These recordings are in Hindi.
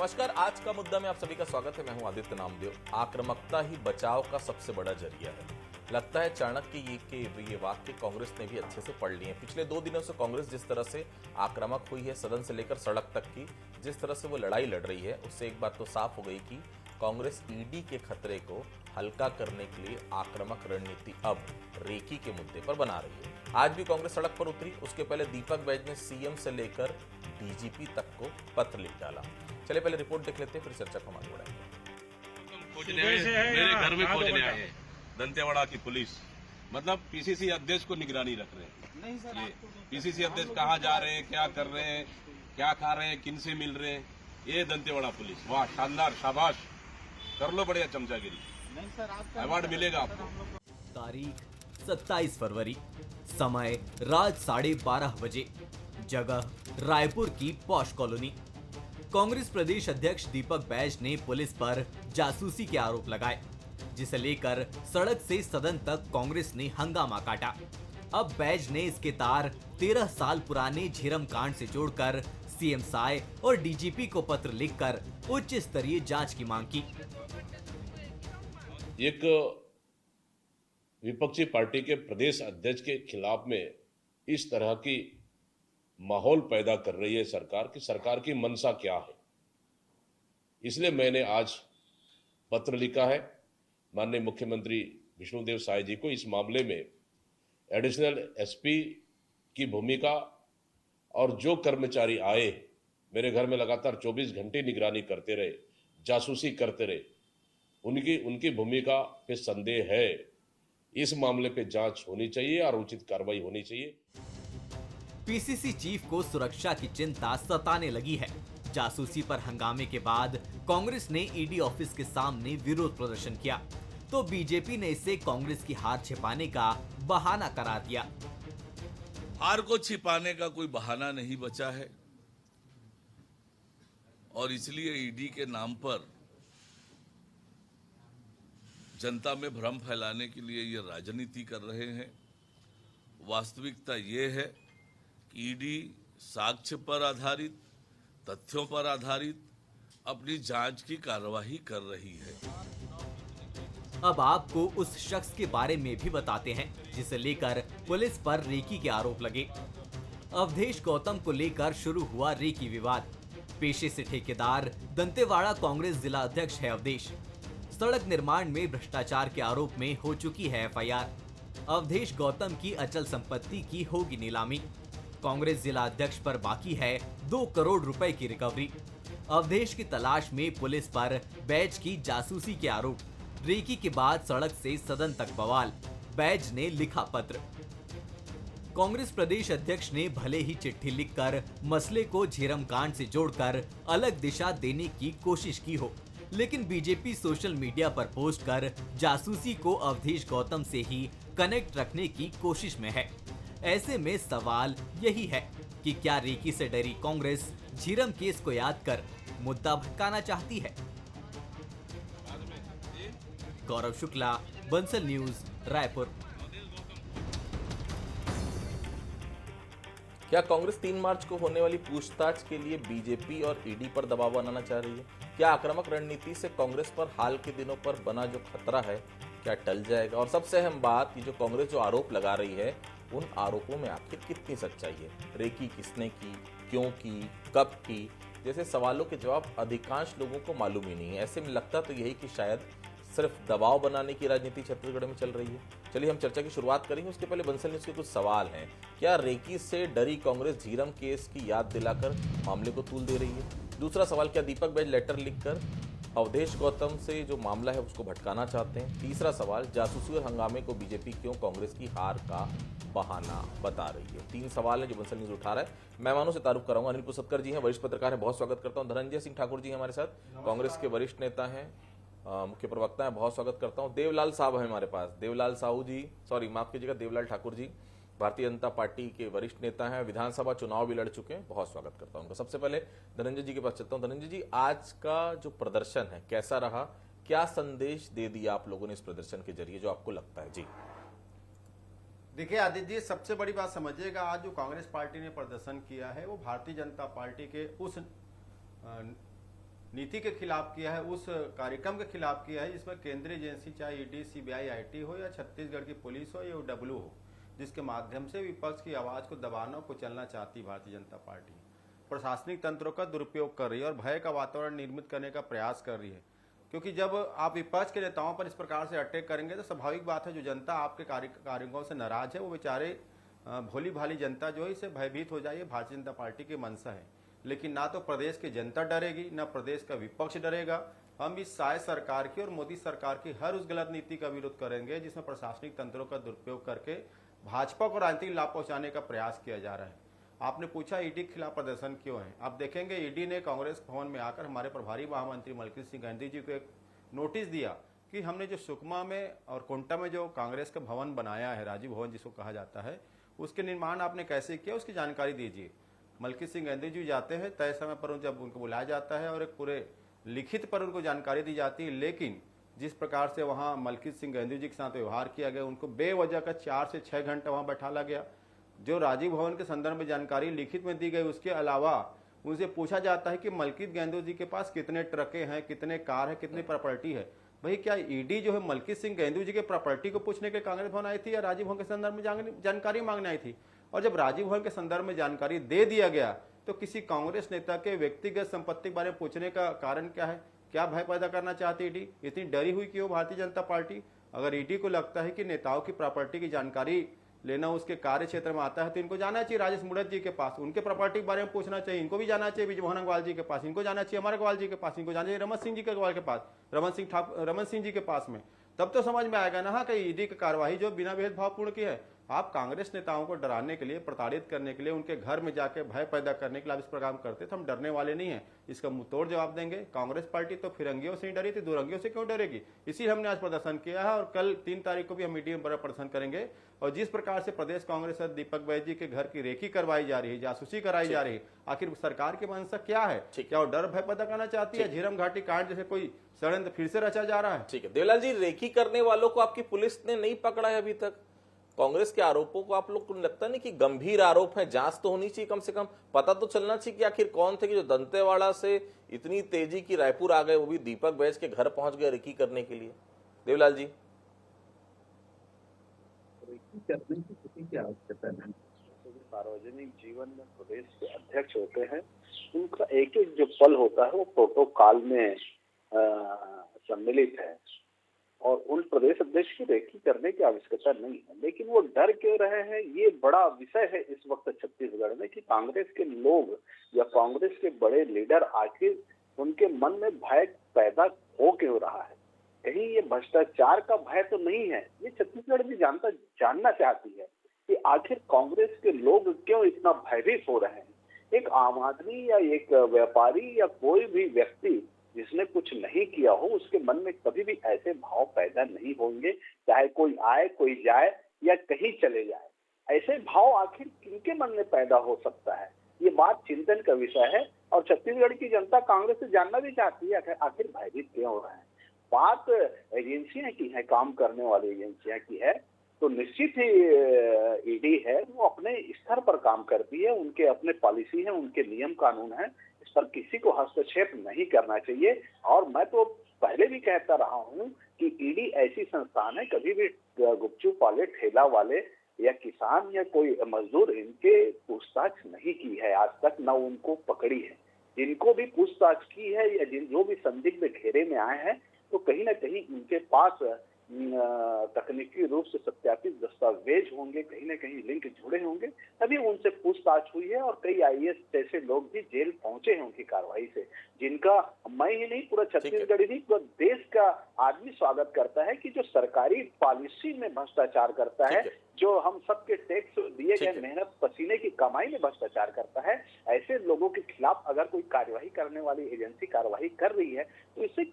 नमस्कार। आज का मुद्दा में आप सभी का स्वागत है। मैं हूं आदित्य नामदेव। आक्रामकता ही बचाव का सबसे बड़ा जरिया है। लगता है चाणक्य ये वाक्य कांग्रेस ने भी अच्छे से पढ़ लिए हैं। पिछले 2 दिनों से कांग्रेस जिस तरह से आक्रामक हुई है, सदन से लेकर सड़क तक की जिस तरह से वो लड़ाई लड़ रही है, उससे एक बात तो साफ हो गई कि कांग्रेस ईडी के खतरे को हल्का करने के लिए आक्रामक रणनीति अब रेकी के मुद्दे पर बना रही है। आज भी कांग्रेस सड़क पर उतरी। उसके पहले दीपक बैज ने सीएम से लेकर डीजीपी तक को पत्र लिख डाला। चलिए पहले रिपोर्ट देख लेते हैं, फिर चर्चा को आगे बढ़ाएंगे। मेरे घर में खोजने आए हैं दंतेवाड़ा की पुलिस। मतलब पीसीसी अध्यक्ष को निगरानी रख रहे हैं। नहीं सर, ये पीसीसी अध्यक्ष कहाँ जा रहे हैं, क्या कर रहे हैं, क्या खा रहे हैं, किन से मिल रहे हैं, ये दंतेवाड़ा पुलिस। वाह, शानदार, शाबाश, कर लो बढ़िया चमचागिरी। नहीं सर, आपका अवार्ड मिलेगा आपको। तारीख 27 फरवरी, समय रात 12:30 बजे, जगह रायपुर की पॉश कॉलोनी। कांग्रेस प्रदेश अध्यक्ष दीपक बैज ने पुलिस पर जासूसी के आरोप लगाए, जिसे लेकर सड़क से सदन तक कांग्रेस ने हंगामा काटा। अब बैज ने इसके तार 13 साल पुराने झीरम कांड से जोड़कर सीएम साय और डीजीपी को पत्र लिखकर उच्च स्तरीय जांच की मांग की। एक विपक्षी पार्टी के प्रदेश अध्यक्ष के खिलाफ में इस तरह की माहौल पैदा कर रही है सरकार कि सरकार की मंशा क्या है। इसलिए मैंने आज पत्र लिखा है माननीय मुख्यमंत्री विष्णुदेव साय जी को। इस मामले में एडिशनल एसपी की भूमिका और जो कर्मचारी आए मेरे घर में लगातार 24 घंटे निगरानी करते रहे, जासूसी करते रहे, उनकी भूमिका पे संदेह है। इस मामले पे जांच होनी चाहिए और उचित कार्रवाई होनी चाहिए। पीसीसी चीफ को सुरक्षा की चिंता सताने लगी है। जासूसी पर हंगामे के बाद कांग्रेस ने ईडी ऑफिस के सामने विरोध प्रदर्शन किया, तो बीजेपी ने इसे कांग्रेस की हार छिपाने का बहाना करार दिया। हार को छिपाने का कोई बहाना नहीं बचा है और इसलिए ईडी के नाम पर जनता में भ्रम फैलाने के लिए ये राजनीति कर रहे हैं। वास्तविकता ये है कि ईडी साक्ष्य पर आधारित, तथ्यों पर आधारित अपनी जांच की कार्यवाही कर रही है। अब आपको उस शख्स के बारे में भी बताते हैं जिसे लेकर पुलिस पर रेकी के आरोप लगे। अवधेश गौतम को लेकर शुरू हुआ रेकी विवाद। पेशे से ठेकेदार, दंतेवाड़ा कांग्रेस जिला अध्यक्ष है अवधेश। सड़क निर्माण में भ्रष्टाचार के आरोप में हो चुकी है एफआईआर। अवधेश गौतम की अचल संपत्ति की होगी नीलामी। कांग्रेस जिला अध्यक्ष पर बाकी है 2 करोड़ रुपए की रिकवरी। अवधेश की तलाश में पुलिस पर बैज की जासूसी के आरोप। रेकी के बाद सड़क से सदन तक बवाल। बैज ने लिखा पत्र। कांग्रेस प्रदेश अध्यक्ष ने भले ही चिट्ठी लिखकर मसले को झीरम कांड से जोड़कर अलग दिशा देने की कोशिश की हो, लेकिन बीजेपी सोशल मीडिया पर पोस्ट कर जासूसी को अवधेश गौतम से ही कनेक्ट रखने की कोशिश में है। ऐसे में सवाल यही है कि क्या रेकी से डरी कांग्रेस झीरम केस को याद कर मुद्दा भटकाना चाहती है। गौरव शुक्ला, बंसल न्यूज, रायपुर। क्या कांग्रेस 3 मार्च को होने वाली पूछताछ के लिए बीजेपी और ईडी पर दबाव बनाना चाह रही है? क्या आक्रामक रणनीति से कांग्रेस पर हाल के दिनों पर बना जो खतरा है क्या टल जाएगा? और सबसे अहम बात, ये जो कांग्रेस जो आरोप लगा रही है, उन आरोपों में आखिर कितनी सच्चाई है? रेकी किसने की, क्यों की, कब की, जैसे सवालों के जवाब अधिकांश लोगों को मालूम ही नहीं है। ऐसे में लगता तो यही कि शायद सिर्फ दबाव बनाने की राजनीति छत्तीसगढ़ में चल रही है। चलिए हम चर्चा की शुरुआत करेंगे। उसके पहले बंसल न्यूज के कुछ सवाल हैं। क्या रेकी से डरी कांग्रेस झीरम केस की याद दिलाकर मामले को तूल दे रही है? दूसरा सवाल, क्या दीपक बैज लेटर लिखकर अवधेश गौतम से जो मामला है उसको भटकाना चाहते हैं? तीसरा सवाल, जासूसी और हंगामे को बीजेपी क्यों कांग्रेस की हार का बहाना बता रही है? 3 सवाल है जो बंसल न्यूज उठा रहा है। मेहमानों से तारुफ कराऊंगा। अनिल पुसतकर जी हैं, वरिष्ठ पत्रकार हैं, बहुत स्वागत करता हूं। धनंजय सिंह ठाकुर जी हमारे साथ, कांग्रेस के वरिष्ठ नेता हैं, मुख्य प्रवक्ता है, बहुत स्वागत करता हूं। देवलाल साहब है हमारे पास, देवलाल साहू जी, सॉरी माफ कीजिएगा, देवलाल ठाकुर जी, भारतीय जनता पार्टी के वरिष्ठ नेता हैं, विधानसभा चुनाव भी लड़ चुके हैं, बहुत स्वागत करता हूं उनका। सबसे पहले धनंजय जी के पास चलता हूं। धनंजय जी, आज का जो प्रदर्शन है कैसा रहा? क्या संदेश दे दिया आप लोगों ने इस प्रदर्शन के जरिए, जो आपको लगता है? जी देखिए आदित्य जी, सबसे बड़ी बात समझिएगा, आज जो कांग्रेस पार्टी ने प्रदर्शन किया है वो भारतीय जनता पार्टी के उस नीति के खिलाफ किया है, उस कार्यक्रम के खिलाफ किया है जिसमें केंद्रीय एजेंसी चाहे ईडी, सीबीआई, आईटी हो या छत्तीसगढ़ की पुलिस हो या डब्ल्यू हो, जिसके माध्यम से विपक्ष की आवाज को दबाना को चलना चाहती भारतीय जनता पार्टी प्रशासनिक तंत्रों का दुरुपयोग कर रही है और भय का वातावरण निर्मित करने का प्रयास कर रही है। क्योंकि जब आप विपक्ष के नेताओं पर इस प्रकार से अटैक करेंगे तो स्वाभाविक बात है जो जनता आपके कार्यों से नाराज है वो बेचारे भोली भाली जनता जो है इससे भयभीत हो जाए, भारतीय जनता पार्टी की मंशा है। लेकिन ना तो प्रदेश की जनता डरेगी, ना प्रदेश का विपक्ष डरेगा। हम इस शायद सरकार की और मोदी सरकार की हर उस गलत नीति का विरोध करेंगे जिसमें प्रशासनिक तंत्रों का दुरुपयोग करके भाजपा को राजनीतिक लाभ पहुंचाने का प्रयास किया जा रहा है। आपने पूछा ईडी के खिलाफ प्रदर्शन क्यों है। आप देखेंगे ईडी ने कांग्रेस भवन में आकर हमारे प्रभारी महामंत्री मलकीत सिंह गांधी जी को एक नोटिस दिया कि हमने जो सुकमा में और कोंटा में जो कांग्रेस का भवन बनाया है, राजीव भवन जिसको कहा जाता है, उसके निर्माण आपने कैसे किया उसकी जानकारी दीजिए। मलकीत सिंह गांधी जी जाते हैं तय समय पर, जब उनको बुलाया जाता है और एक पूरे लिखित पर उनको जानकारी दी जाती है, लेकिन जिस प्रकार से वहाँ मलकीत सिंह गांधी जी के साथ व्यवहार किया गया, उनको बेवजह का 4 से 6 घंटा वहाँ बैठाला गया। जो राजीव भवन के संदर्भ में जानकारी लिखित में दी गई, उसके अलावा उनसे पूछा जाता है कि मलकीत गांधी जी के पास कितने ट्रकें हैं, कितने कार है, कितनी प्रॉपर्टी है। भाई क्या ईडी जो है मलकीत सिंह गांधी जी के प्रॉपर्टी को पूछने के कांग्रेस भवन आई थी या राजीव भवन के संदर्भ में जानकारी मांगने आई थी? और जब राजीव भवन के संदर्भ में जानकारी दे दिया गया तो किसी कांग्रेस नेता के व्यक्तिगत संपत्ति के बारे में पूछने का कारण क्या है? क्या भय पैदा करना चाहती ईडी? इतनी डरी हुई क्यों भारतीय जनता पार्टी? अगर ईडी को लगता है कि नेताओं की प्रॉपर्टी की जानकारी लेना उसके कार्य क्षेत्र में आता है तो इनको जाना चाहिए राजेश मुड़त जी के पास, उनके प्रॉपर्टी के बारे में पूछना चाहिए। इनको भी जाना चाहिए ब्रिजमोहन अग्रवाल जी के पास, इनको जाना चाहिए अमर अग्रवाल जी के पास, इनको जाना चाहिए रमन सिंह जी के अग्रवाल के पास, रमन सिंह जी के पास में। तब तो समझ में आएगा ना कि ईडी की कार्रवाई जो बिना भेदभावपूर्ण की है। आप कांग्रेस नेताओं को डराने के लिए, प्रताड़ित करने के लिए, उनके घर में जाके भय पैदा करने के लिए आप इस प्रकार करते तो हम डरने वाले नहीं है। इसका मुंहतोड़ जवाब देंगे। कांग्रेस पार्टी तो फिरंगियों से ही डरी थी, दुरंगियों से क्यों डरेगी? इसी हमने आज प्रदर्शन किया है और कल 3 तारीख को भी हम मीडिया में बड़ा प्रदर्शन करेंगे। और जिस प्रकार से प्रदेश कांग्रेस अध्यक्ष दीपक बैज जी के घर की रेकी करवाई जा रही है, जासूसी कराई जा रही है, आखिर सरकार की मंशा क्या है? क्या वो डर भय पैदा करना चाहती है? झीरम घाटी कांड जैसे कोई षड्यंत्र फिर से रचा जा रहा है? ठीक है देवलाल जी, रेकी करने वालों को आपकी पुलिस ने नहीं पकड़ा है अभी तक। कांग्रेस के आरोपों को आप लोग को लगता नहीं कि गंभीर आरोप है? जांच तो होनी चाहिए, कम से कम पता तो चलना चाहिए कि आखिर कौन थे कि जो दंतेवाड़ा से इतनी तेजी की रायपुर आ गए, वो भी दीपक बैज के घर पहुंच गए रेकी करने के लिए। देवलाल जी, रेकी करने की किसी की आवश्यकता नहीं। सार्वजनिक जीवन में प्रदेश के अध्यक्ष होते हैं, उनका एक एक जो पल होता है वो प्रोटोकॉल में सम्मिलित है और उन प्रदेश अध्यक्ष की रेकी करने की आवश्यकता नहीं है। लेकिन वो डर क्यों रहे हैं, ये बड़ा विषय है इस वक्त छत्तीसगढ़ में कि कांग्रेस के लोग या कांग्रेस के बड़े लीडर आखिर उनके मन में भय पैदा हो क्यों रहा है। कहीं ये भ्रष्टाचार का भय तो नहीं है, ये छत्तीसगढ़ भी जानना चाहती है कि आखिर कांग्रेस के लोग क्यों इतना भयभीत हो रहे हैं। एक आम आदमी या एक व्यापारी या कोई भी व्यक्ति जिसने कुछ नहीं किया हो, उसके मन में कभी भी ऐसे भाव पैदा नहीं होंगे, चाहे कोई आए, कोई जाए या कहीं चले जाए। ऐसे भाव आखिर किनके मन में पैदा हो सकता है, ये बात चिंतन का विषय है। और छत्तीसगढ़ की जनता कांग्रेस से जानना भी चाहती है आखिर भयभीत क्यों हो रहा है। बात एजेंसियां की है, काम करने वाली एजेंसियां की है, तो निश्चित ही ईडी है वो अपने स्तर पर काम करती है, उनके अपने पॉलिसी है, उनके नियम कानून है, इस पर किसी को हस्तक्षेप नहीं करना चाहिए। और मैं तो पहले भी कहता रहा हूं कि ईडी ऐसी संस्थान है, कभी भी गुपचुप वाले, ठेला वाले या किसान या कोई मजदूर इनके पूछताछ नहीं की है आज तक, न उनको पकड़ी है। जिनको भी पूछताछ की है या जो भी संदिग्ध घेरे में आए हैं, तो कहीं ना कहीं उनके पास तकनीकी रूप से सत्यापित दस्तावेज होंगे, कहीं ना कहीं लिंक जुड़े होंगे, तभी उनसे पूछताछ हुई है। और कई आईएएस जैसे लोग भी जेल पहुंचे हैं उनकी कार्रवाई से, जिनका मैं ही नहीं पूरा छत्तीसगढ़ ही नहीं पूरा देश का आदमी स्वागत करता है कि जो सरकारी पॉलिसी में भ्रष्टाचार करता है, जो हम सबके टैक्स दिए गए मेहनत पसीने की कमाई में भ्रष्टाचार करता है, ऐसे लोगों के खिलाफ अगर कोई कार्यवाही करने वाली एजेंसी कार्यवाही कर रही है तो इससे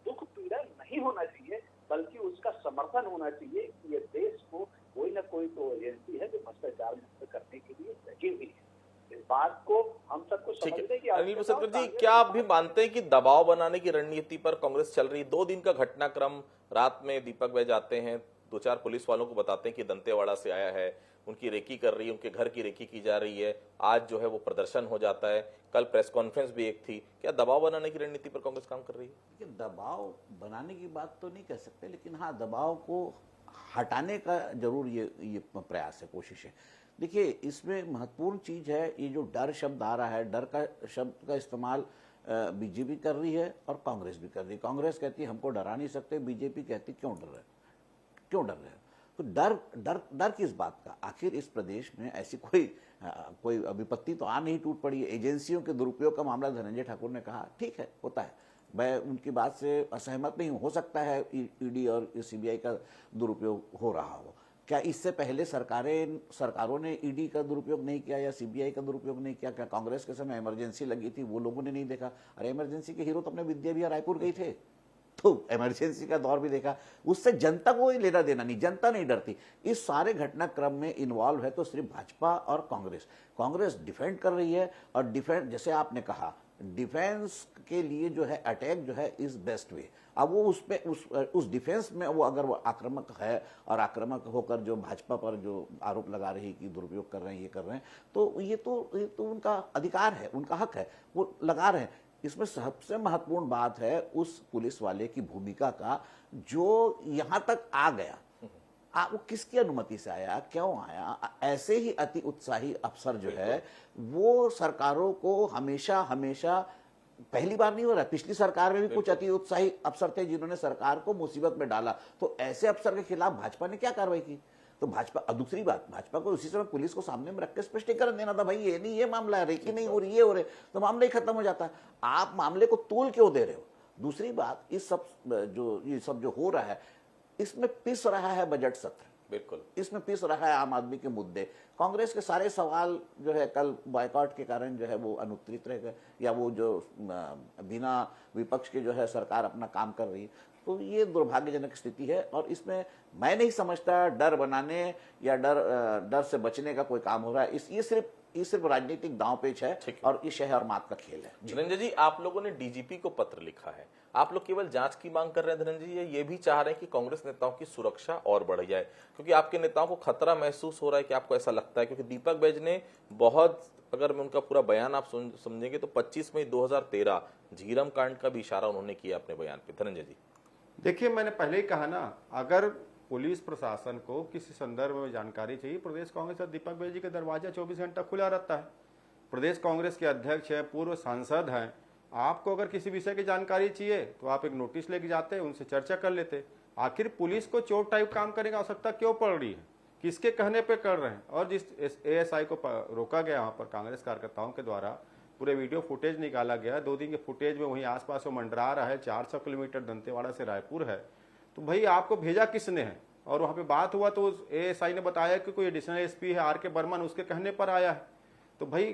दुख पीड़ा नहीं होना चाहिए, बल्कि उसका समर्थन होना चाहिए कि ये देश को कोई ना कोई तो एजेंसी है जो भ्रष्टाचार मुक्त करने के लिए लगी हुई है। इस बात को हम सबको समझने की अनिल बसंतर जी, क्या आप भी मानते हैं कि दबाव बनाने की रणनीति पर कांग्रेस चल रही है? 2 दिन का घटनाक्रम, रात में दीपक बैज आते हैं, दो चार पुलिस वालों को बताते हैं कि दंतेवाड़ा से आया है, उनकी रेकी कर रही है, उनके घर की रेकी की जा रही है, आज जो है वो प्रदर्शन हो जाता है, कल प्रेस कॉन्फ्रेंस भी एक थी। क्या दबाव बनाने की रणनीति पर कांग्रेस काम कर रही है? देखिए, दबाव बनाने की बात तो नहीं कह सकते, लेकिन हाँ, दबाव को हटाने का जरूर ये प्रयास है, कोशिश है। देखिए, इसमें महत्वपूर्ण चीज है ये जो डर शब्द आ रहा है, डर का शब्द का इस्तेमाल बीजेपी कर रही है और कांग्रेस भी कर रही है। कांग्रेस कहती है हमको डरा नहीं सकते, बीजेपी कहती क्यों डर रहे, क्यों डर रहे हो? तो डर डर डर किस बात का? आखिर इस प्रदेश में ऐसी कोई विपत्ति तो आ नहीं टूट पड़ी है। एजेंसियों के दुरुपयोग का मामला धनंजय ठाकुर ने कहा, ठीक है, होता है, मैं उनकी बात से असहमत नहीं हूं। हो सकता है ईडी और सीबीआई का दुरुपयोग हो रहा हो। क्या इससे पहले सरकारों ने ईडी का दुरुपयोग नहीं किया या सीबीआई का दुरुपयोग नहीं किया? क्या कांग्रेस के समय इमरजेंसी लगी थी, वो लोगों ने नहीं देखा? अरे इमरजेंसी के हीरो तो अपने विद्या विहार रायपुर गए थे, तो इमरजेंसी का दौर भी देखा। उससे जनता को कोई लेना देना नहीं, जनता नहीं डरती। इस सारे घटनाक्रम में इन्वॉल्व है तो सिर्फ भाजपा और कांग्रेस डिफेंड कर रही है। और डिफेंड, जैसे आपने कहा, डिफेंस के लिए जो है अटैक जो है इज बेस्ट वे। अब वो उस डिफेंस में वो अगर वो आक्रामक है और आक्रामक होकर जो भाजपा पर जो आरोप लगा रही कि दुरुपयोग कर रहे हैं, ये कर रहे हैं, तो ये तो उनका अधिकार है, उनका हक है, वो लगा रहे हैं। इसमें सबसे महत्वपूर्ण बात है उस पुलिस वाले की भूमिका का जो यहां तक आ गया। वो किसकी अनुमति से आया, क्यों आया? ऐसे ही अति उत्साही अफसर जो है वो सरकारों को हमेशा पहली बार नहीं हो रहा, पिछली सरकार में भी कुछ अति उत्साही अफसर थे जिन्होंने सरकार को मुसीबत में डाला। तो ऐसे अफसर के खिलाफ भाजपा ने क्या कार्रवाई की? तो भाजपा, दूसरी बात, भाजपा को उसी समय पुलिस को सामने में रख के स्पष्टीकरण देना था, भाई ये नहीं, ये मामला है, रेकी नहीं हो रही, ये हो रहे, तो मामला ही खत्म हो जाता है। आप मामले को तूल क्यों दे रहे हो? दूसरी बात, ये सब जो हो रहा है, इसमें पिस रहा है बजट सत्र, बिल्कुल इसमें पिस रहा है आम आदमी के मुद्दे। कांग्रेस के सारे सवाल जो है कल बॉयकॉट के कारण जो है वो अनुत्तरित रह गए, या वो जो बिना विपक्ष के जो है सरकार अपना काम कर रही है। तो ये दुर्भाग्यजनक स्थिति है और इसमें मैं नहीं समझता डर बनाने या डर से बचने का कोई काम हो रहा है। ये सिर्फ राजनीतिक दांव पेच है और ये शह और मात का खेल है। धनंजय जी, आप लोगों ने डीजीपी को पत्र लिखा है, आप लोग केवल जांच की मांग कर रहे हैं धनंजय जी, ये भी चाह रहे हैं कि कांग्रेस नेताओं की सुरक्षा और बढ़ जाए, क्योंकि आपके नेताओं को खतरा महसूस हो रहा है? कि आपको ऐसा लगता है? क्योंकि दीपक बैज ने बहुत, अगर मैं उनका पूरा बयान आप समझेंगे तो 25 मई 2013 झीरम कांड का भी इशारा उन्होंने किया अपने बयान पे। धनंजय जी, देखिए, मैंने पहले ही कहा ना, अगर पुलिस प्रशासन को किसी संदर्भ में जानकारी चाहिए, प्रदेश कांग्रेस और दीपक बैज जी का दरवाजा 24 घंटा खुला रहता है। प्रदेश कांग्रेस के अध्यक्ष है, पूर्व सांसद हैं। आपको अगर किसी विषय की जानकारी चाहिए तो आप एक नोटिस लेके जाते, उनसे चर्चा कर लेते। आखिर पुलिस को चोर टाइप काम करने की आवश्यकता क्यों पड़ रही है? किसके कहने पे कर रहे हैं? और जिस एएसआई को रोका गया वहां पर कांग्रेस कार्यकर्ताओं के द्वारा, पूरे वीडियो फुटेज निकाला गया, 2 दिन के फुटेज में वहीं आसपास वो मंडरा रहा है। 400 किलोमीटर दंतेवाड़ा से रायपुर है। तो भाई आपको भेजा किसने है? और वहां पे बात हुआ तो एएसआई ने बताया कि कोई एडिशनल एसपी है आर के बर्मन, उसके कहने पर आया है। तो भाई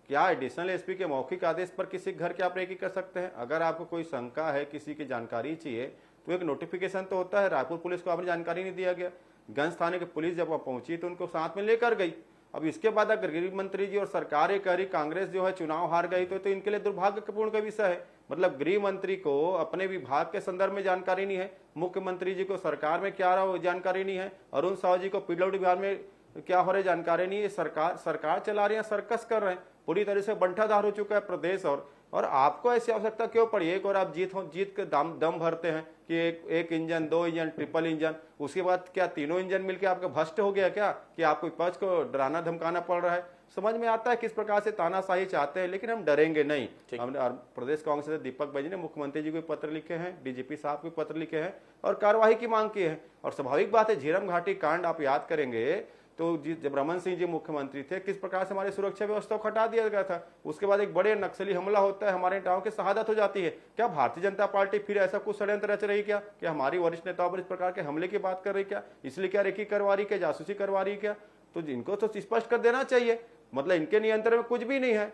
क्या एडिशनल एसपी के मौखिक आदेश पर किसी घर की आप रेकी कर सकते हैं? अगर आपको कोई शंका है, किसी की जानकारी चाहिए, तो एक नोटिफिकेशन तो होता है। रायपुर पुलिस को आपने जानकारी नहीं दिया गया। गंज थाने की पुलिस जब वहां पहुंची तो उनको साथ में लेकर गई। अब इसके बाद अगर गृह मंत्री जी और सरकार ये कह रही कांग्रेस जो है चुनाव हार गई, तो इनके लिए दुर्भाग्यपूर्ण का विषय है। मतलब गृह मंत्री को अपने विभाग के संदर्भ में जानकारी नहीं है, मुख्यमंत्री जी को सरकार में क्या रहा जानकारी नहीं है, अरुण साहू जी को पीडब्ल्यूडी विभाग में क्या हो रहा है जानकारी नहीं है। सरकार चला रही है, सर्कस कर रहे हैं, पूरी तरह से बंटाधार हो चुका है प्रदेश। और आपको ऐसी आवश्यकता क्यों पड़ी? एक और आप जीत के दम भरते हैं कि एक इंजन, 2 इंजन, ट्रिपल इंजन, उसके बाद क्या तीनों इंजन मिलकर आपका भ्रष्ट हो गया क्या कि आपको विपक्ष को डराना धमकाना पड़ रहा है? समझ में आता है किस प्रकार से तानाशाही चाहते हैं, लेकिन हम डरेंगे नहीं। हमने प्रदेश कांग्रेस से दीपक बैज ने मुख्यमंत्री जी को पत्र लिखे हैं, डीजीपी साहब को पत्र लिखे हैं और कार्रवाई की मांग की है। और स्वाभाविक बात है, झीरम घाटी कांड आप याद करेंगे तो जब रमन सिंह जी मुख्यमंत्री थे, किस प्रकार से हमारी सुरक्षा व्यवस्था को हटा दिया गया था। उसके बाद एक बड़े नक्सली हमला होता है, हमारे नेताओं की शहादत हो जाती है। क्या भारतीय जनता पार्टी फिर ऐसा कुछ षड्यंत्र रच रही क्या कि हमारी वरिष्ठ नेताओं पर इस प्रकार के हमले की बात कर रही क्या? इसलिए क्या रेकी करवा रही क्या, जासूसी करवा रही क्या? तो इनको तो स्पष्ट कर देना चाहिए। मतलब इनके नियंत्रण में कुछ भी नहीं है।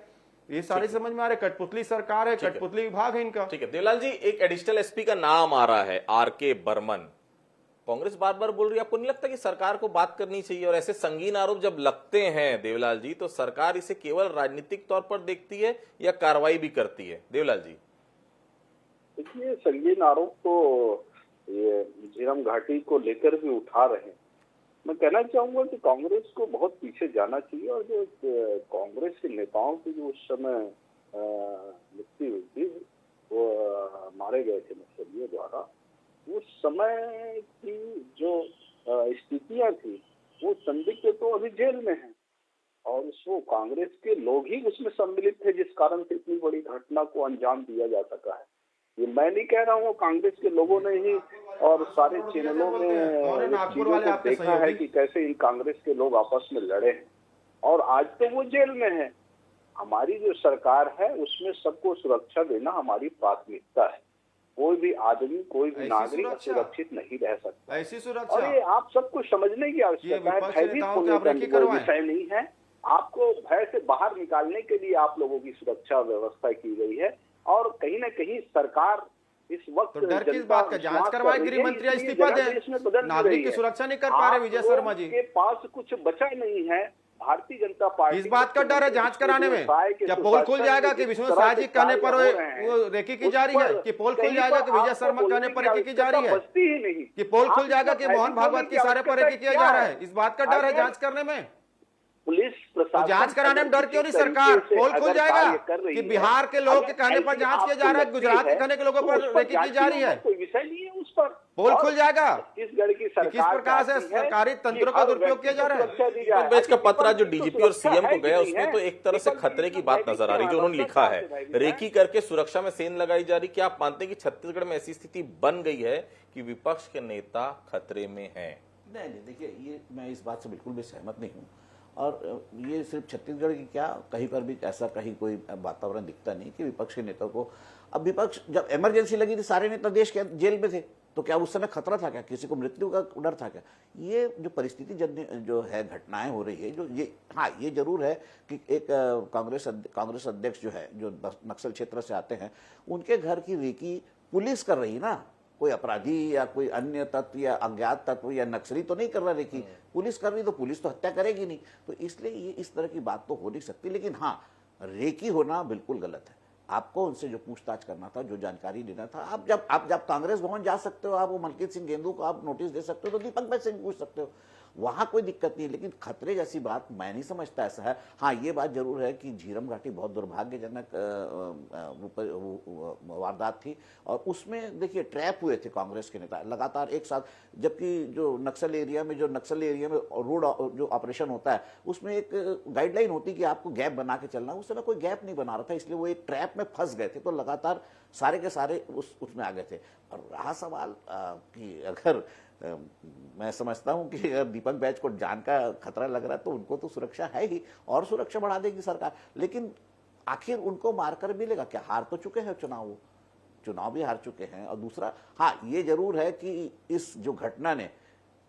ये सारी समझ में आ रहा है, कठपुतली सरकार है, कठपुतली विभाग है इनका। ठीक है देवलाल जी, एक एडिशनल एसपी का नाम आ रहा है, आर के बर्मन। कांग्रेस बार बार बोल रही है, आपको नहीं लगता कि सरकार को बात करनी चाहिए? और ऐसे संगीन आरोप जब लगते हैं देवलाल जी, तो सरकार इसे केवल राजनीतिक तौर पर देखती है या कार्रवाई भी करती है? देवलाल जी, देखिए, संगीन आरोप तो ये झीरम घाटी को लेकर भी उठा रहे हैं। मैं कहना चाहूंगा कि कांग्रेस को बहुत पीछे जाना चाहिए और जो कांग्रेस के नेताओं की जो उस समय मृत्यु हुई थी, वो मारे गए थे नक्सलियों द्वारा, उस समय की जो स्थितियां थी, वो संदिग्ध तो अभी जेल में हैं और उसको कांग्रेस के लोग ही उसमें सम्मिलित थे, जिस कारण से इतनी बड़ी घटना को अंजाम दिया जा सका है। ये मैं नहीं कह रहा हूँ, कांग्रेस के लोगों ने ही और सारे चैनलों में चीजों को देखा है कि कैसे इन कांग्रेस के लोग आपस में लड़े हैं और आज तो वो जेल में है। हमारी जो सरकार है उसमें सबको सुरक्षा देना हमारी प्राथमिकता है। कोई भी आदमी, कोई भी नागरिक सुरक्षित नहीं रह सकता। ऐसी सुरक्षा, और ये आप सबको समझने की आवश्यकता है। भयभीत होने का कोई विषय नहीं है। आपको भय से बाहर निकालने के लिए आप लोगों की सुरक्षा व्यवस्था की गई है और कहीं न कहीं सरकार इस वक्त तो डर किस बात का? जांच करवाएं, गृह मंत्री इस्तीफा दें, नागरिक की सुरक्षा नहीं कर पा रहे विजय शर्मा जी। के पास कुछ बचा नहीं है। भारतीय जनता पार्टी इस बात का डर है जांच कराने में, क्या पोल खुल जाएगा कि विष्णु शाह जी कहने पर वो रेकी की जा रही है, कि पोल खुल जाएगा कि विजय शर्मा कहने पर रेकी की जा रही है, कि पोल खुल जाएगा कि मोहन भागवत की सारे पर रेकी किया जा रहा है? इस बात का डर है जांच करने में। पुलिस प्रशासन जांच कराने में डर क्यों नहीं सरकार? पोल खुल जाएगा कि बिहार के लोगों के कहने पर जांच किया जा रहा है, गुजरात के कहने के लोगों पर रेकी की जा रही है, कोई विषय नहीं है उस पर। पोल खुल जाएगा। छत्तीसगढ़ की सरकार किस प्रकार से सरकारी तंत्रों का दुरुपयोग किया जा रहा है? बेच का पत्र जो डीजीपी और सीएम को गया, उसमें तो एक तरह से खतरे की बात नजर आ रही, जो उन्होंने लिखा है, रेकी करके सुरक्षा में सेंध लगाई जा रही। क्या आप मानते हैं कि छत्तीसगढ़ में ऐसी स्थिति बन गई है कि विपक्ष के नेता खतरे में हैं? नहीं, देखिए, ये मैं इस बात से बिल्कुल भी सहमत नहीं हूँ और ये सिर्फ छत्तीसगढ़ की क्या, कहीं पर भी ऐसा कहीं कोई वातावरण दिखता नहीं कि विपक्ष के नेताओं को। अब विपक्ष, जब इमरजेंसी लगी थी सारे नेता देश के जेल में थे, तो क्या उस समय खतरा था क्या? किसी को मृत्यु का डर था क्या? ये जो परिस्थिति जन्य जो है घटनाएं हो रही है, जो ये, हाँ, ये जरूर है कि एक कांग्रेस अध्यक्ष जो है, जो नक्सल क्षेत्र से आते हैं, उनके घर की रेकी पुलिस कर रही ना, कोई अपराधी या कोई अन्य तत्व या अज्ञात तत्व या नक्सली तो नहीं कर रहा रेकी, पुलिस कर रही, तो पुलिस तो हत्या करेगी नहीं। तो इसलिए ये इस तरह की बात तो हो नहीं सकती। लेकिन हाँ, रेकी होना बिल्कुल गलत है। आपको उनसे जो पूछताछ करना था, जो जानकारी लेना था, आप जब कांग्रेस भवन जा सकते हो, आप वो मलकीत सिंह गेंदू को आप नोटिस दे सकते हो, तो दीपक बैज से पूछ सकते हो, वहां कोई दिक्कत नहीं है। लेकिन खतरे जैसी बात मैं नहीं समझता ऐसा है। हाँ, ये बात जरूर है कि झीरम घाटी बहुत दुर्भाग्यजनक वारदात थी और उसमें देखिए ट्रैप हुए थे कांग्रेस के नेता लगातार एक साथ, जबकि जो नक्सल एरिया में रोड जो ऑपरेशन होता है, उसमें एक गाइडलाइन होती है कि आपको गैप बना के चलना। उस समय कोई गैप नहीं बना रहा था, इसलिए वो एक ट्रैप में फंस गए थे, तो लगातार सारे के सारे उसमें आ गए थे। और रहा सवाल कि अगर मैं समझता हूं कि अगर दीपक बैज को जान का खतरा लग रहा है तो उनको तो सुरक्षा है ही और सुरक्षा बढ़ा देगी सरकार। लेकिन आखिर उनको मारकर मिलेगा क्या? हार तो चुके हैं चुनाव भी हार चुके हैं। और दूसरा, हाँ, ये जरूर है कि इस जो घटना ने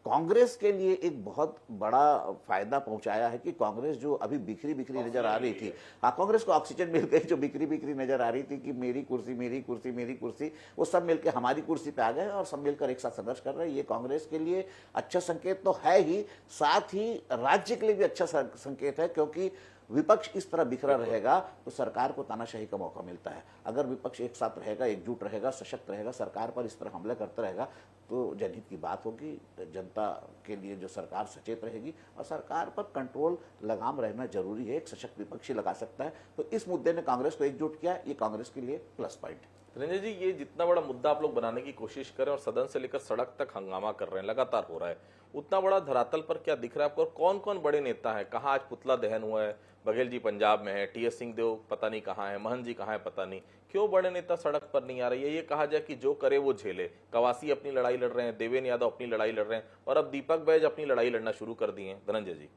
कांग्रेस के लिए एक बहुत बड़ा फायदा पहुंचाया है कि कांग्रेस जो अभी बिखरी नजर आ रही थी, हाँ, कांग्रेस को ऑक्सीजन मिल गई। जो बिखरी नजर आ रही थी कि मेरी कुर्सी, वो सब मिलकर हमारी कुर्सी पे आ गए और सब मिलकर एक साथ संघर्ष कर रहे हैं। ये कांग्रेस के लिए अच्छा संकेत तो है ही, साथ ही राज्य के लिए भी अच्छा संकेत है, क्योंकि विपक्ष इस तरह बिखरा रहेगा तो सरकार को तानाशाही का मौका मिलता है। अगर विपक्ष एक साथ रहेगा, एकजुट रहेगा, सशक्त रहेगा, सरकार पर इस तरह हमला करता रहेगा, तो जनहित की बात होगी। जनता के लिए जो सरकार सचेत रहेगी और सरकार पर कंट्रोल, लगाम रहना जरूरी है। एक सशक्त विपक्षी लगा सकता है। तो इस मुद्दे ने कांग्रेस को एकजुट किया, ये कांग्रेस के लिए प्लस पॉइंट है। रंजन जी, ये जितना बड़ा मुद्दा आप लोग बनाने की कोशिश करें और सदन से लेकर सड़क तक हंगामा कर रहे हैं, लगातार हो रहा है, उतना बड़ा धरातल पर क्या दिख रहा है आपको? और कौन कौन बड़े नेता हैं? कहाँ आज पुतला दहन हुआ है? बघेल जी पंजाब में है, टीएस सिंहदेव पता नहीं कहाँ है, महंत जी कहाँ है पता नहीं। क्यों बड़े नेता सड़क पर नहीं आ रहे? ये कहा जाए कि जो करे वो झेले। कवासी अपनी लड़ाई लड़ रहे हैं, देवेंद्र यादव अपनी लड़ाई लड़ रहे हैं और अब दीपक बैज अपनी लड़ाई लड़ना शुरू कर दिए हैं। धनंजय जी,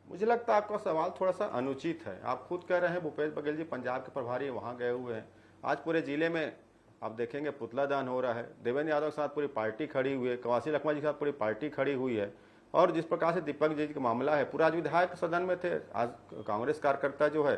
मुझे लगता है आपका सवाल थोड़ा सा अनुचित है। आप खुद कह रहे हैं भूपेश बघेल जी पंजाब के प्रभारी वहाँ गए हुए हैं। आज पूरे जिले में आप देखेंगे पुतला दान हो रहा है, देवेंद्र यादव के साथ पूरी पार्टी खड़ी हुई है, कवासी लखमा जी के साथ पूरी पार्टी खड़ी हुई है। और जिस प्रकार से दीपक जी का मामला है, पूरा आज विधायक सदन में थे। आज कांग्रेस कार्यकर्ता जो है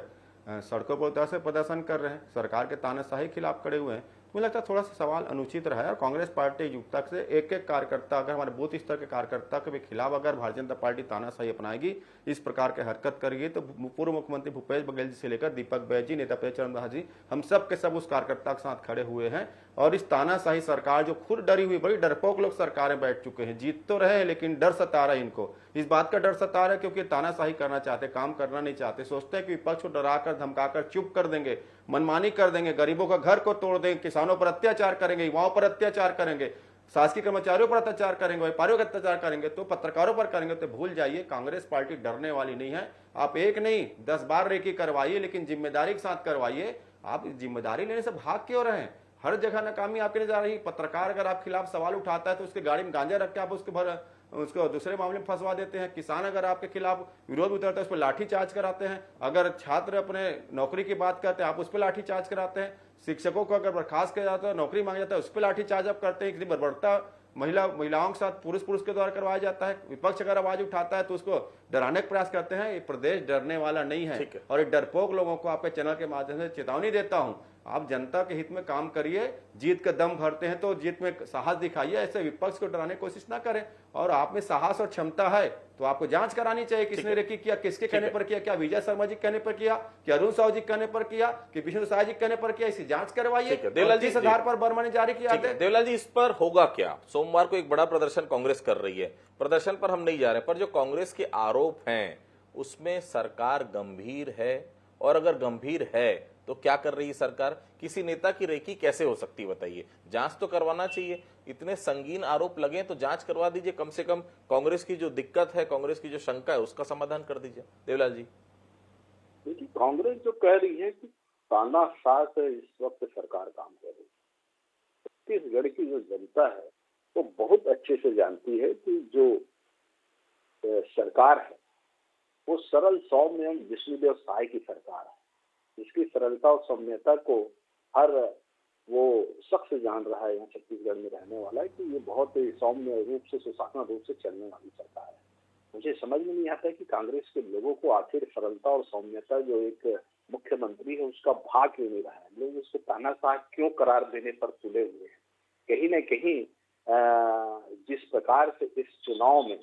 सड़कों पर उतर से प्रदर्शन कर रहे हैं, सरकार के तानाशाही खिलाफ खड़े हुए हैं। मुझे लगता है थोड़ा सा सवाल अनुचित रहा है और कांग्रेस पार्टी युक्ता से एक एक कार्यकर्ता, अगर हमारे बूथ स्तर के कार्यकर्ता के भी खिलाफ अगर भारतीय जनता पार्टी तानाशाही अपनाएगी, इस प्रकार के हरकत करेगी, तो पूर्व मुख्यमंत्री भूपेश बघेल जी से लेकर दीपक बैज जी, नेता प्रिय चरण जी, हम सब के सब उस कार्यकर्ता के साथ खड़े हुए हैं। और इस तानाशाही सरकार जो खुद डरी हुई, बड़ी डरपोक लोग सरकारें बैठ चुके हैं, जीत तो रहे हैं लेकिन डर सता रहा है इनको, इस बात का डर सता रहा है क्योंकि तानाशाही करना चाहते, काम करना नहीं चाहते, सोचते हैं कि विपक्ष को डराकर धमकाकर चुप कर देंगे, मनमानी कर देंगे, गरीबों का घर को तोड़ देंगे, किसानों पर अत्याचार करेंगे, युवाओं पर अत्याचार करेंगे, शासकीय कर्मचारियों पर अत्याचार करेंगे, व्यापारियों का अत्याचार करेंगे, तो पत्रकारों पर करेंगे। तो भूल जाइए, कांग्रेस पार्टी डरने वाली नहीं है। आप एक नहीं 10 बार रेकी करवाइए, लेकिन जिम्मेदारी के साथ करवाइए। आप जिम्मेदारी लेने से भाग क्यों रहे हैं? हर जगह नाकामी आपके लिए जा रही। पत्रकार अगर आप खिलाफ सवाल उठाता है तो उसके गाड़ी में गांजा रख के आप उसको दूसरे मामले में फंसवा देते हैं। किसान अगर आपके खिलाफ विरोध उतरता है उस पर लाठी चार्ज कराते हैं। अगर छात्र अपने नौकरी की बात करते हैं आप उस पर लाठी चार्ज कराते हैं। शिक्षकों को अगर बर्खास्त किया जाता है, नौकरी मांगा जाता है, उस पर लाठी चार्ज आप करते हैं। किसी बर्बरता महिलाओं के साथ पुरुष के द्वारा करवाया जाता है। विपक्ष अगर आवाज उठाता है तो उसको डराने का प्रयास करते हैं। ये प्रदेश डरने वाला नहीं है। और एक डरपोक लोगों को आपके चैनल के माध्यम से चेतावनी देता हूं, आप जनता के हित में काम करिए। जीत का दम भरते हैं तो जीत में साहस दिखाइए, ऐसे विपक्ष को डराने की कोशिश ना करें। और आप में साहस और क्षमता है तो आपको जांच करानी चाहिए, किसने रेकी किया, किसके कहने पर किया, क्या विजय शर्मा जी कहने पर किया, क्या अरुण साहू जी कहने पर किया, कि विष्णु साय जी कहने पर किया, इसी जांच करवाइए। देवलाल जी, इस आधार पर बर्मा ने जारी किया। देवलाल जी, इस पर होगा क्या? सोमवार को एक बड़ा प्रदर्शन कांग्रेस कर रही है, प्रदर्शन पर हम नहीं जा रहे, पर जो कांग्रेस के आरोप हैं उसमें सरकार गंभीर है, और अगर गंभीर है तो क्या कर रही है सरकार? किसी नेता की रेकी कैसे हो सकती है बताइए? जांच तो करवाना चाहिए। इतने संगीन आरोप लगे तो जांच करवा दीजिए, कम से कम कांग्रेस की जो दिक्कत है, कांग्रेस की जो शंका है, उसका समाधान कर दीजिए। देवलाल जी, देखिए, कांग्रेस जो कह रही है कि तानाशाह से इस वक्त सरकार काम कर रही है, छत्तीसगढ़ की जो जनता है वो बहुत अच्छे से जानती है कि जो सरकार है वो सरल सौम्य एवं विष्णुदेव साय की सरकार है, जिसकी सरलता और सौम्यता को हर वो शख्स जान रहा है यहाँ छत्तीसगढ़ में रहने वाला है कि ये बहुत ही सौम्य रूप से, सुशासन रूप से चलने वाली सरकार है। मुझे समझ में नहीं आता है कि कांग्रेस के लोगों को आखिर सरलता और सौम्यता जो एक मुख्यमंत्री है उसका भाग क्यों नहीं रहा है। लोग उसको तानाशाह क्यों करार देने पर तुले हुए हैं। कहीं न कहीं जिस प्रकार से इस चुनाव में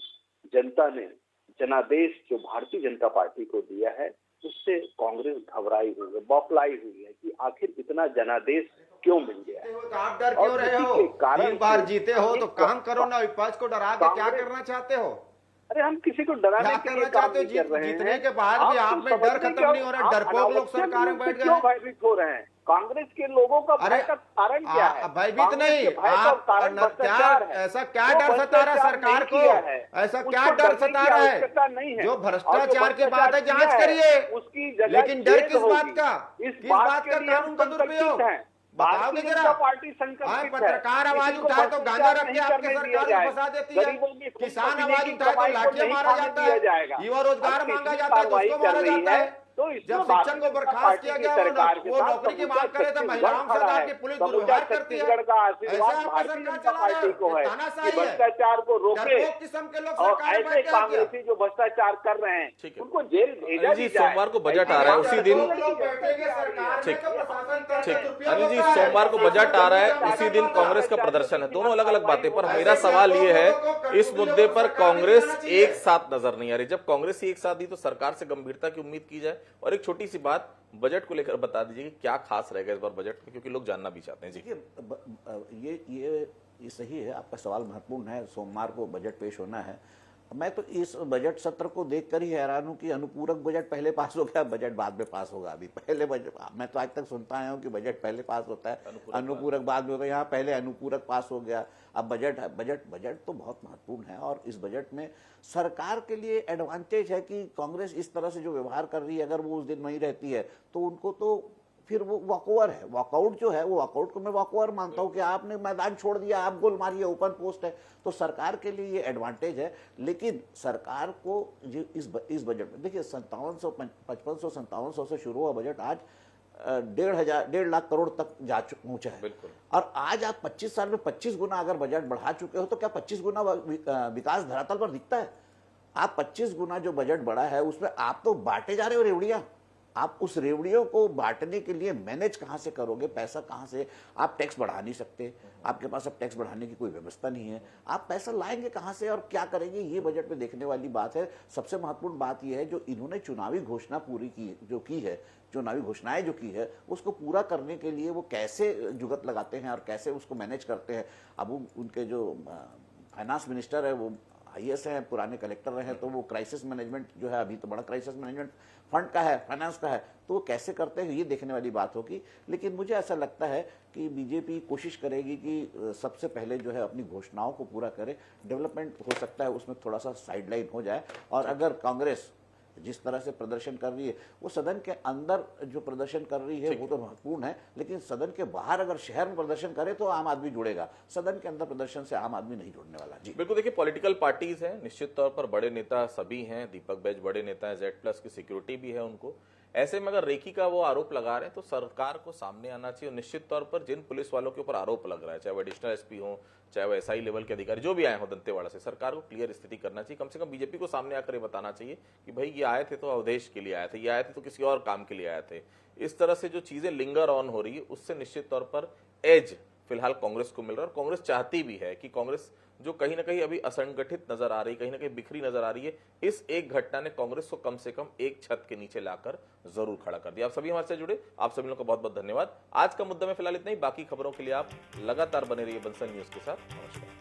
जनता ने जनादेश जो भारतीय जनता पार्टी को दिया है उससे कांग्रेस घबराई हुई है, बौखलाई हुई है कि आखिर इतना जनादेश क्यों मिल गया है। तो आप डर क्यों रहे हो? 3 बार जीते हो तो काम करो ना, विपक्ष को डरा के क्या करना चाहते हो? अरे हम किसी को डराने के लिए काम नहीं कर रहे हैं। जीतने के बाद भी आप में डर खत्म नहीं हो रहा। डरपोक लोग सरकार में बैठ गए, क्यों भयभीत हो रहे हैं? कांग्रेस के लोगों का भय का कारण क्या है? भयभीत नहीं, आप ऐसा क्या डर सता रहा है सरकार को? ऐसा क्या डर सता रहा है? जो भ्रष्टाचार की बात है जांच करिए, उसकी लेकिन डर किस बात का? किस बात का कानून का दुरुपयोग? बताओगे जरा। पार्टी संकल्पित है। पत्रकार आवाज उठाए तो गांजा रख के आपके सरकार को फंसा देती है। किसान आवाज उठाए तो लाठियां मारा जाता है। युवा रोजगार मांगा जाता है तो उसको मारा जाता है। तो जब शिक्षक को बर्खास्त किया गया वो नौकरी की मांग करे तो महिलाओं के साथ आपकी पुलिस दुर्व्यवहार करती है। ऐसा आपका सरकार चला रहा है, तानाशाही है, भ्रष्टाचार को रोके। किस्म के लोग और सरकार में ऐसे कांग्रेसी जो भ्रष्टाचार कर रहे हैं उनको जेल भेजा जी। सोमवार को बजट आ रहा है, उसी दिन अनिल जी, सोमवार को बजट आ रहा है, उसी दिन कांग्रेस का प्रदर्शन है। दोनों अलग अलग बातें, पर मेरा सवाल ये है इस मुद्दे पर कांग्रेस एक साथ नजर नहीं आ रही। जब कांग्रेस ही एक साथ दी तो सरकार से गंभीरता की उम्मीद की जाए। और एक छोटी सी बात बजट को लेकर बता दीजिए कि क्या खास रहेगा इस बार बजट में, क्योंकि लोग जानना भी चाहते हैं। जी, ये सही है, आपका सवाल महत्वपूर्ण है। सोमवार को बजट पेश होना है। मैं तो इस बजट सत्र को देखकर ही हैरान हूं कि अनुपूरक बजट पहले पास हो गया, बजट बाद में पास होगा। अभी पहले बजट, मैं तो आज तक सुनता आया हूं कि बजट पहले पास होता है, अनुपूरक बाद में होगा। यहाँ पहले अनुपूरक पास हो गया, अब बजट तो बहुत महत्वपूर्ण है। और इस बजट में सरकार के लिए एडवांटेज है कि कांग्रेस इस तरह से जो व्यवहार कर रही है, अगर वो उस दिन नहीं रहती है तो उनको तो फिर वो वॉकओवर है। वॉकआउट जो है वो वॉकआउट को मैं वॉकओवर मानता हूं कि आपने मैदान छोड़ दिया, आप गोल मारिए, ओपन पोस्ट है, तो सरकार के लिए ये एडवांटेज है। लेकिन सरकार को इस बजट में देखिए 5500 से शुरू हुआ बजट आज 1.5 लाख करोड़ तक जा पहुंचा है। और आज आप 25 साल में 25 गुना अगर बजट बढ़ा चुके हो तो क्या 25 गुना विकास धरातल पर दिखता है? आप 25 गुना जो बजट बढ़ा है उसमें आप तो बांटे जा रहे हो रेवड़ियां। आप उस रेवड़ियों को बांटने के लिए मैनेज कहाँ से करोगे, पैसा कहाँ से? आप टैक्स बढ़ा नहीं सकते, आपके पास अब टैक्स बढ़ाने की कोई व्यवस्था नहीं है, आप पैसा लाएंगे कहाँ से और क्या करेंगे? ये बजट में देखने वाली बात है। सबसे महत्वपूर्ण बात यह है जो इन्होंने चुनावी घोषणा पूरी की है, चुनावी घोषणाएं जो की है, उसको पूरा करने के लिए वो कैसे जुगत लगाते हैं और कैसे उसको मैनेज करते हैं। अब उनके जो फाइनेंस मिनिस्टर है वो IAS हैं, पुराने कलेक्टर रहे हैं, तो वो क्राइसिस मैनेजमेंट जो है, अभी तो बड़ा क्राइसिस मैनेजमेंट फंड का है, फाइनेंस का है, तो वो कैसे करते हैं ये देखने वाली बात होगी। लेकिन मुझे ऐसा लगता है कि बीजेपी कोशिश करेगी कि सबसे पहले जो है अपनी घोषणाओं को पूरा करे। डेवलपमेंट हो सकता है उसमें थोड़ा सा साइडलाइन हो जाए, और अगर कांग्रेस जिस तरह से प्रदर्शन कर रही है, वो सदन के अंदर जो प्रदर्शन कर रही है वो तो महत्वपूर्ण है, लेकिन सदन के बाहर अगर शहर में प्रदर्शन करे तो आम आदमी जुड़ेगा, सदन के अंदर प्रदर्शन से आम आदमी नहीं जुड़ने वाला। जी बिल्कुल, देखिए पॉलिटिकल पार्टीज हैं, निश्चित तौर पर बड़े नेता सभी हैं, दीपक बैज बड़े नेता हैं, Z+ की सिक्योरिटी भी है उनको। ऐसे में अगर रेकी का वो आरोप लगा रहे हैं तो सरकार को सामने आना चाहिए, और निश्चित तौर पर जिन पुलिस वालों के ऊपर आरोप लग रहा है, चाहे वो एडिशनल SP हो, चाहे वो SI लेवल के अधिकारी जो भी आए हो दंतेवाड़ा से, सरकार को क्लियर स्थिति करना चाहिए। कम से कम बीजेपी को सामने आकर ये बताना चाहिए कि भाई ये आए थे तो अवधेश के लिए आए थे, ये आए थे तो किसी और काम के लिए आए थे। इस तरह से जो चीजें लिंगर ऑन हो रही है उससे निश्चित तौर पर एज फिलहाल कांग्रेस को मिल रहा है, और कांग्रेस चाहती भी है कि कांग्रेस जो कहीं ना कहीं अभी असंगठित नजर आ रही, कहीं ना कहीं बिखरी नजर आ रही है, इस एक घटना ने कांग्रेस को कम से कम एक छत के नीचे लाकर जरूर खड़ा कर दिया। आप सभी हमारे से जुड़े, आप सभी लोगों का बहुत बहुत धन्यवाद। आज का मुद्दा में फिलहाल इतना ही, बाकी खबरों के लिए आप लगातार बने रहिए बंसल न्यूज के साथ। नमस्कार।